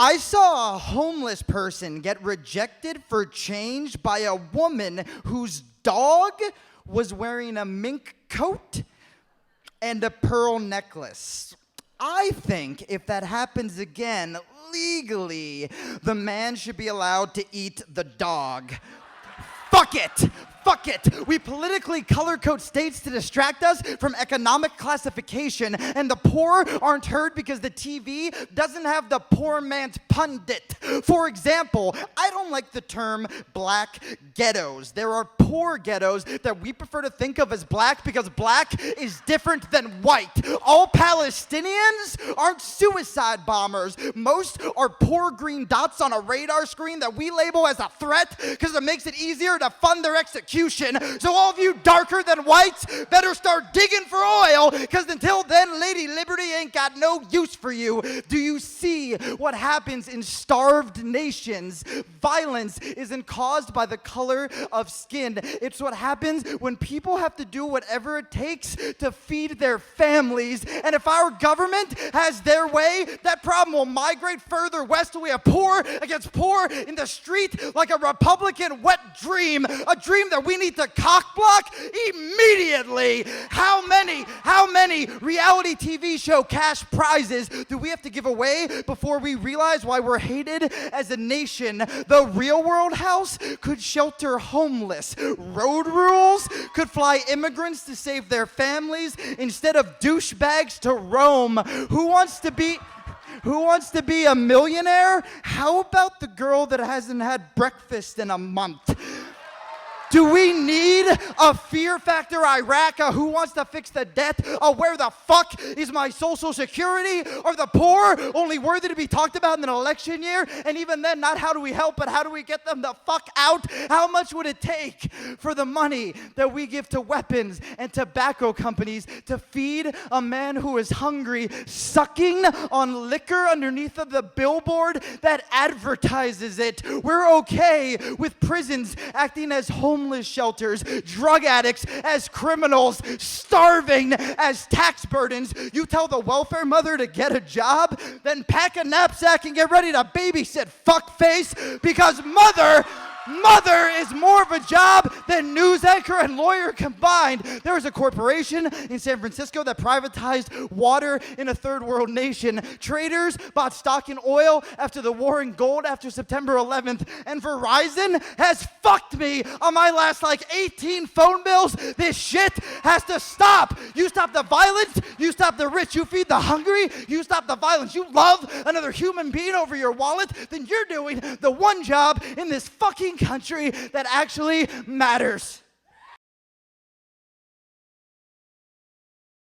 I saw a homeless person get rejected for change by a woman whose dog was wearing a mink coat and a pearl necklace. I think if that happens again, legally, the man should be allowed to eat the dog. Fuck it! Fuck it! We politically color-code states to distract us from economic classification, and the poor aren't heard because the TV doesn't have the poor man's pundit. For example, I don't like the term black ghettos. There are poor ghettos that we prefer to think of as black because black is different than white. All Palestinians aren't suicide bombers. Most are poor green dots on a radar screen that we label as a threat because it makes it easier to fund their execution. So all of you darker than whites better start digging for oil, because until then, Lady Liberty ain't got no use for you. Do you see what happens in starved nations? Violence isn't caused by the color of skin. It's what happens when people have to do whatever it takes to feed their families. And if our government has their way, that problem will migrate further west till we have poor against poor in the street like a Republican wet dream, a dream that we need to cockblock immediately. How many reality TV show cash prizes do we have to give away before we realize why we're hated as a nation? The real world house could shelter homeless. Road rules could fly immigrants to save their families instead of douchebags to roam. Who wants to be a millionaire? How about the girl that hasn't had breakfast in a month? Do we need a fear factor Iraq? Who wants to fix the debt? Where the fuck is my social security? Are the poor only worthy to be talked about in an election year? And even then, not how do we help, but how do we get them the fuck out? How much would it take for the money that we give to weapons and tobacco companies to feed a man who is hungry, sucking on liquor underneath of the billboard that advertises it? We're okay with prisons acting as homeless shelters, drug addicts as criminals, starving as tax burdens. You tell the welfare mother to get a job, then pack a knapsack and get ready to babysit fuckface, because mother is more of a job than news anchor and lawyer combined. There was a corporation in San Francisco that privatized water in a third world nation. Traders bought stock in oil after the war in gold after September 11th. And Verizon has fucked me on my last 18 phone bills. This shit has to stop. You stop the violence. You stop the rich. You feed the hungry. You stop the violence. You love another human being over your wallet. Then you're doing the one job in this fucking country that actually matters.